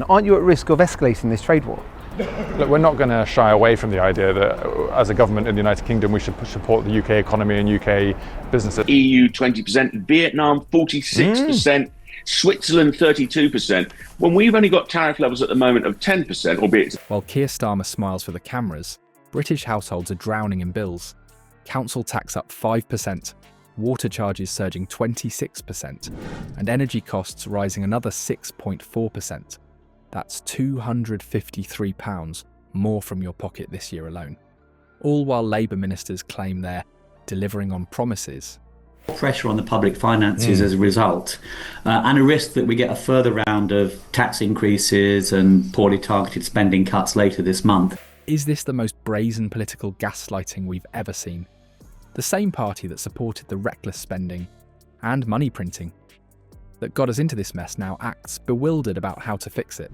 aren't you at risk of escalating this trade war? Look, we're not going to shy away from the idea that as a government in the United Kingdom we should support the UK economy and UK businesses. EU 20%, Vietnam 46%, Switzerland 32%, when we've only got tariff levels at the moment of 10%, albeit... While Keir Starmer smiles for the cameras, British households are drowning in bills. Council tax up 5%, water charges surging 26%, and energy costs rising another 6.4%. That's £253 more from your pocket this year alone. All while Labour ministers claim they're delivering on promises. Pressure on the public finances as a result, and a risk that we get a further round of tax increases and poorly targeted spending cuts later this month. Is this the most brazen political gaslighting we've ever seen? The same party that supported the reckless spending and money printing that got us into this mess now acts bewildered about how to fix it.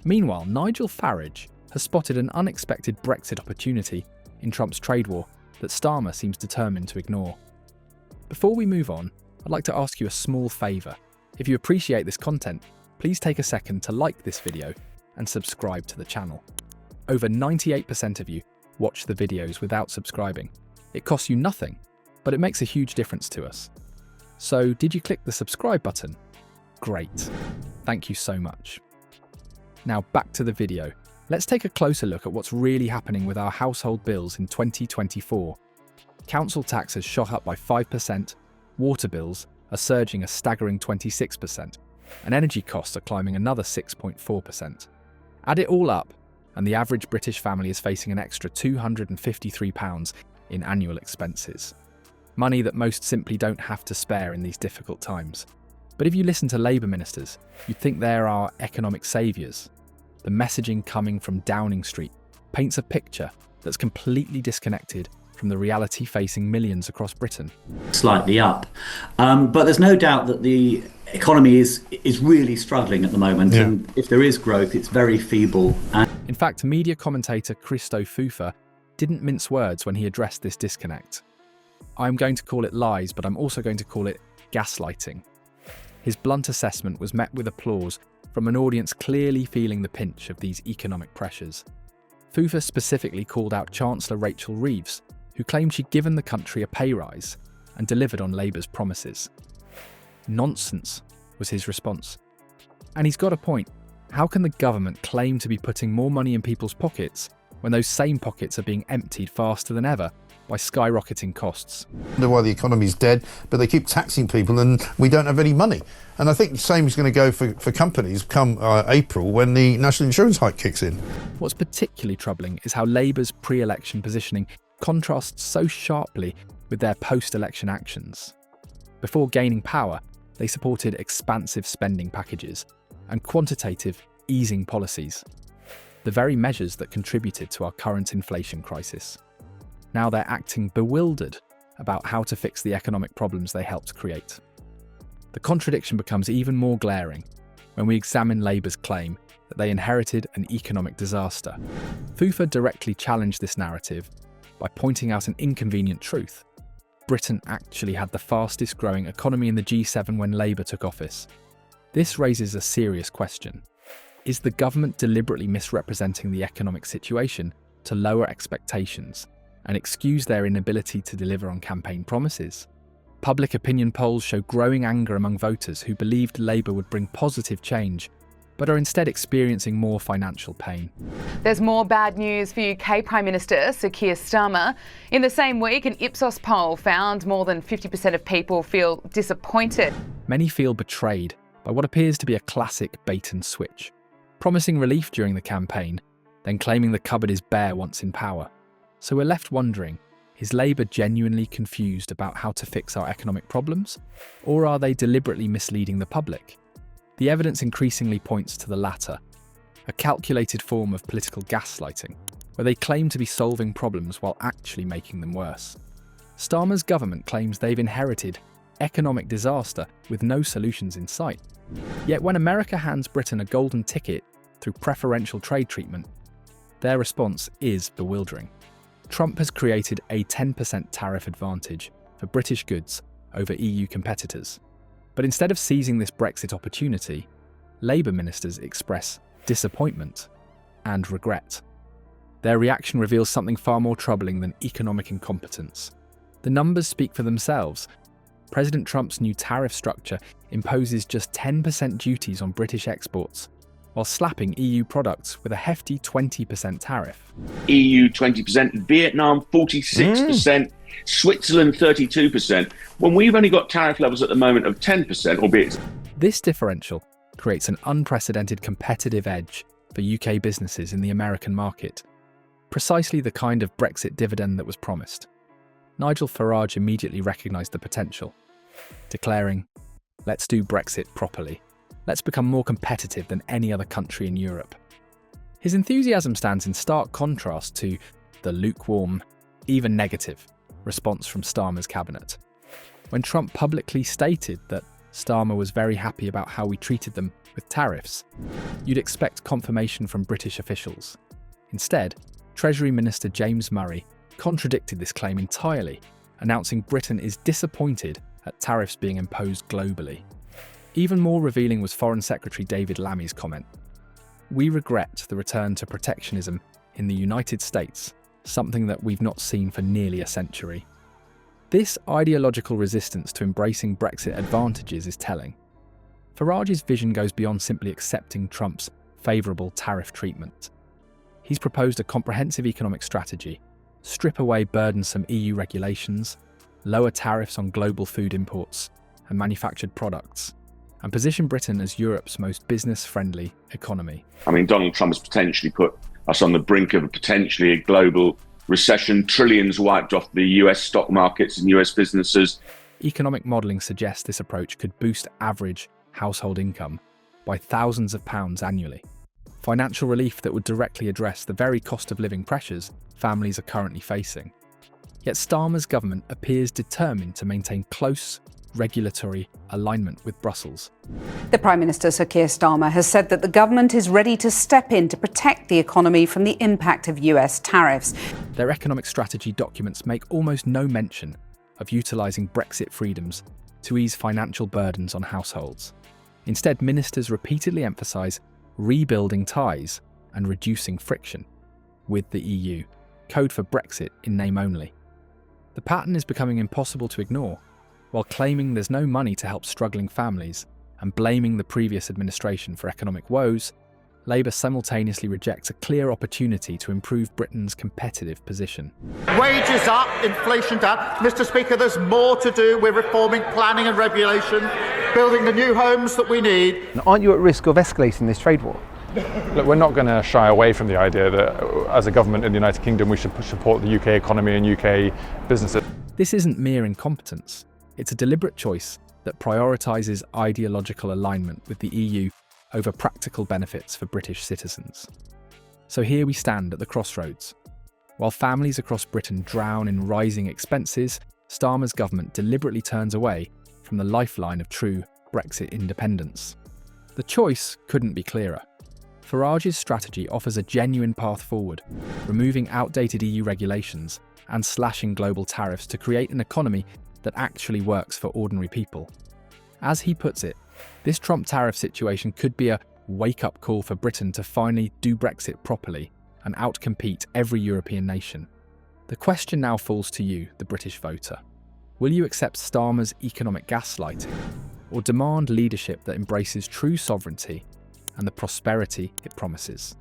Meanwhile, Nigel Farage has spotted an unexpected Brexit opportunity in Trump's trade war that Starmer seems determined to ignore. Before we move on, I'd like to ask you a small favour. If you appreciate this content, please take a second to like this video and subscribe to the channel. Over 98% of you watch the videos without subscribing. It costs you nothing, but it makes a huge difference to us. So, did you click the subscribe button? Great. Thank you so much. Now back to the video. Let's take a closer look at what's really happening with our household bills in 2024. Council tax has shot up by 5%, water bills are surging a staggering 26%, and energy costs are climbing another 6.4%. Add it all up, and the average British family is facing an extra £253 in annual expenses. Money that most simply don't have to spare in these difficult times. But if you listen to Labour ministers, you'd think they're our economic saviours. The messaging coming from Downing Street paints a picture that's completely disconnected from the reality facing millions across Britain. Slightly up. But there's no doubt that the economy is really struggling at the moment, and if there is growth, it's very feeble. In fact, media commentator Christo Fufa didn't mince words when he addressed this disconnect. I'm going to call it lies, but I'm also going to call it gaslighting. His blunt assessment was met with applause from an audience clearly feeling the pinch of these economic pressures. Fufa specifically called out Chancellor Rachel Reeves, who claimed she'd given the country a pay rise and delivered on Labour's promises. Nonsense, was his response. And he's got a point. How can the government claim to be putting more money in people's pockets when those same pockets are being emptied faster than ever by skyrocketing costs? I wonder why the economy's dead, but they keep taxing people and we don't have any money. And I think the same is going to go for companies come April when the national insurance hike kicks in. What's particularly troubling is how Labour's pre-election positioning contrasts so sharply with their post-election actions. Before gaining power, they supported expansive spending packages and quantitative easing policies, the very measures that contributed to our current inflation crisis. Now they're acting bewildered about how to fix the economic problems they helped create. The contradiction becomes even more glaring when we examine Labour's claim that they inherited an economic disaster. Fufa directly challenged this narrative by pointing out an inconvenient truth. Britain actually had the fastest growing economy in the G7 when Labour took office. This raises a serious question. Is the government deliberately misrepresenting the economic situation to lower expectations and excuse their inability to deliver on campaign promises? Public opinion polls show growing anger among voters who believed Labour would bring positive change, but are instead experiencing more financial pain. There's more bad news for UK Prime Minister Sir Keir Starmer. In the same week, an Ipsos poll found more than 50% of people feel disappointed. Many feel betrayed by what appears to be a classic bait and switch, promising relief during the campaign, then claiming the cupboard is bare once in power. So we're left wondering, is Labour genuinely confused about how to fix our economic problems? Or are they deliberately misleading the public? The evidence increasingly points to the latter, a calculated form of political gaslighting, where they claim to be solving problems while actually making them worse. Starmer's government claims they've inherited economic disaster with no solutions in sight. Yet when America hands Britain a golden ticket through preferential trade treatment, their response is bewildering. Trump has created a 10% tariff advantage for British goods over EU competitors. But instead of seizing this Brexit opportunity, Labour ministers express disappointment and regret. Their reaction reveals something far more troubling than economic incompetence. The numbers speak for themselves. President Trump's new tariff structure imposes just 10% duties on British exports, while slapping EU products with a hefty 20% tariff. EU 20%, Vietnam 46%, Switzerland 32%, when we've only got tariff levels at the moment of 10%, albeit. This differential creates an unprecedented competitive edge for UK businesses in the American market, precisely the kind of Brexit dividend that was promised. Nigel Farage immediately recognised the potential, declaring, "Let's do Brexit properly. Let's become more competitive than any other country in Europe." His enthusiasm stands in stark contrast to the lukewarm, even negative, response from Starmer's cabinet. When Trump publicly stated that Starmer was very happy about how we treated them with tariffs, you'd expect confirmation from British officials. Instead, Treasury Minister James Murray contradicted this claim entirely, announcing Britain is disappointed at tariffs being imposed globally. Even more revealing was Foreign Secretary David Lammy's comment. "We regret the return to protectionism in the United States, something that we've not seen for nearly a century." This ideological resistance to embracing Brexit advantages is telling. Farage's vision goes beyond simply accepting Trump's favourable tariff treatment. He's proposed a comprehensive economic strategy: strip away burdensome EU regulations, lower tariffs on global food imports and manufactured products, and position Britain as Europe's most business-friendly economy. I mean, Donald Trump has potentially put us on the brink of potentially a global recession, trillions wiped off the US stock markets and US businesses. Economic modelling suggests this approach could boost average household income by thousands of pounds annually. Financial relief that would directly address the very cost of living pressures families are currently facing. Yet Starmer's government appears determined to maintain close regulatory alignment with Brussels. The Prime Minister, Sir Keir Starmer, has said that the government is ready to step in to protect the economy from the impact of US tariffs. Their economic strategy documents make almost no mention of utilising Brexit freedoms to ease financial burdens on households. Instead, ministers repeatedly emphasise rebuilding ties and reducing friction with the EU, code for Brexit in name only. The pattern is becoming impossible to ignore. While claiming there's no money to help struggling families and blaming the previous administration for economic woes, Labour simultaneously rejects a clear opportunity to improve Britain's competitive position. Wages up, inflation down. Mr. Speaker, there's more to do. We're reforming planning and regulation, building the new homes that we need. And aren't you at risk of escalating this trade war? Look, we're not going to shy away from the idea that as a government in the United Kingdom we should support the UK economy and UK businesses. This isn't mere incompetence. It's a deliberate choice that prioritises ideological alignment with the EU over practical benefits for British citizens. So here we stand at the crossroads. While families across Britain drown in rising expenses, Starmer's government deliberately turns away from the lifeline of true Brexit independence. The choice couldn't be clearer. Farage's strategy offers a genuine path forward, removing outdated EU regulations and slashing global tariffs to create an economy that actually works for ordinary people. As he puts it, this Trump tariff situation could be a wake-up call for Britain to finally do Brexit properly and outcompete every European nation. The question now falls to you, the British voter. Will you accept Starmer's economic gaslighting, or demand leadership that embraces true sovereignty and the prosperity it promises?